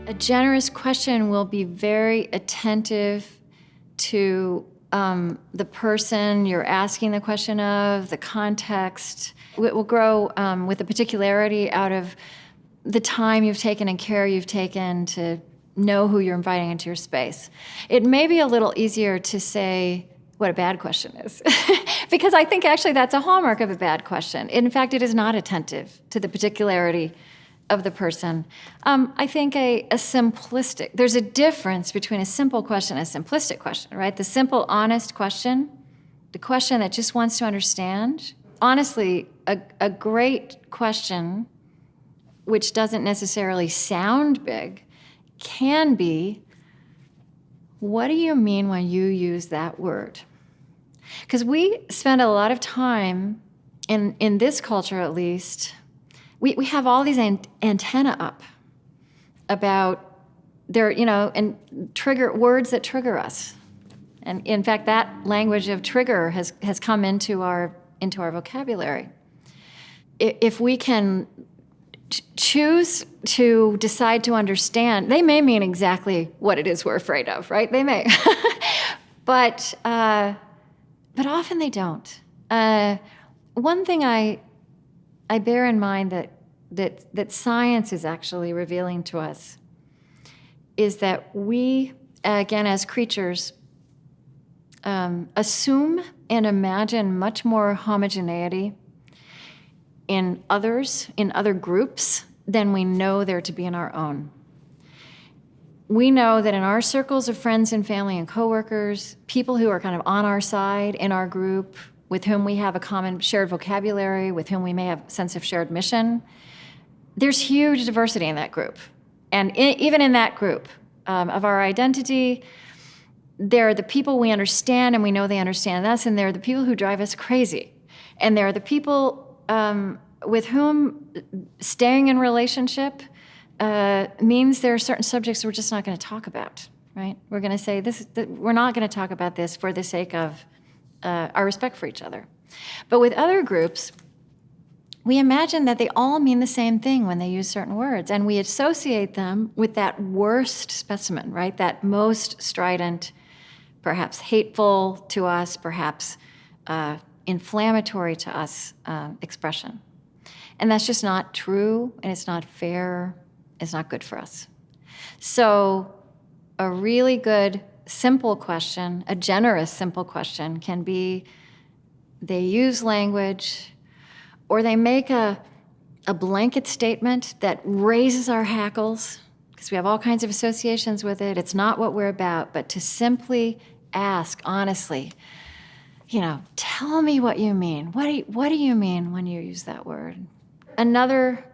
A generous question will be very attentive to the person you're asking the question of, the context. It will grow with the particularity out of the time you've taken and care you've taken to know who you're inviting into your space. It may be a little easier to say what a bad question is, because I think actually that's a hallmark of a bad question. In fact, it is not attentive to the particularity of the person. I think there's a difference between a simple question and a simplistic question, right? The simple, honest question, the question that just wants to understand. Honestly, a great question, which doesn't necessarily sound big, can be, what do you mean when you use that word? Because we spend a lot of time, in this culture at least, we have all these antenna up about and trigger words that trigger us. And in fact, that language of trigger has come into our vocabulary. If we can choose to decide to understand, they may mean exactly what it is we're afraid of, right? They may, but often they don't. One thing I bear in mind that science is actually revealing to us is that we, again, as creatures, assume and imagine much more homogeneity in others, in other groups, than we know there to be in our own. We know that in our circles of friends and family and coworkers, people who are kind of on our side in our group, with whom we have a common shared vocabulary, with whom we may have a sense of shared mission, there's huge diversity in that group. And even in that group of our identity, there are the people we understand and we know they understand us, and there are the people who drive us crazy. And there are the people with whom staying in relationship means there are certain subjects we're just not going to talk about, right? We're going to say, we're not going to talk about this for the sake of our respect for each other. But with other groups, we imagine that they all mean the same thing when they use certain words, and we associate them with that worst specimen, right? That most strident, perhaps hateful to us, perhaps inflammatory to us expression. And that's just not true, and it's not fair, it's not good for us. So a really good simple question, a generous simple question, can be, they use language or they make a blanket statement that raises our hackles because we have all kinds of associations with it. It's not what we're about, but to simply ask honestly, tell me what you mean. What do you mean when you use that word? Another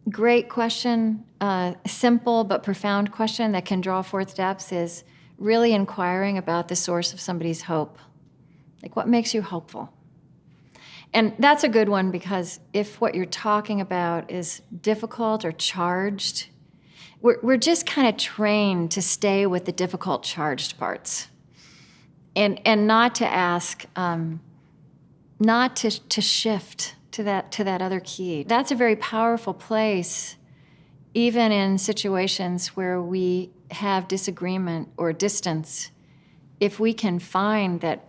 great question, simple but profound question that can draw forth depths is really inquiring about the source of somebody's hope. Like, what makes you hopeful? And that's a good one because if what you're talking about is difficult or charged, we're just kind of trained to stay with the difficult charged parts and not to ask, not to shift to that other key. That's a very powerful place, even in situations where we have disagreement or distance. If we can find that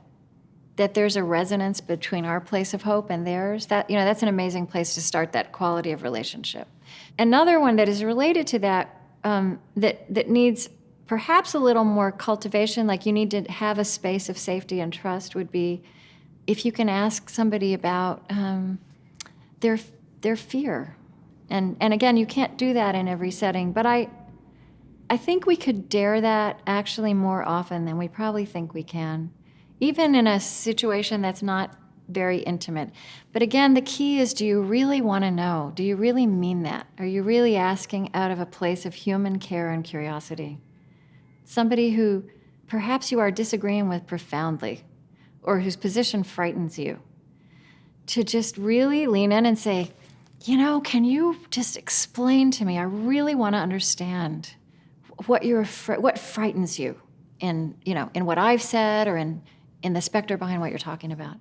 there's a resonance between our place of hope and theirs, that's an amazing place to start that quality of relationship. Another one that is related to that, that needs perhaps a little more cultivation, like you need to have a space of safety and trust, would be if you can ask somebody about their fear. And again, you can't do that in every setting, but I think we could dare that actually more often than we probably think we can, even in a situation that's not very intimate. But again, the key is, do you really want to know? Do you really mean that? Are you really asking out of a place of human care and curiosity? Somebody who perhaps you are disagreeing with profoundly, or whose position frightens you, to just really lean in and say, can you just explain to me? I really want to understand what frightens you in what I've said or in the specter behind what you're talking about.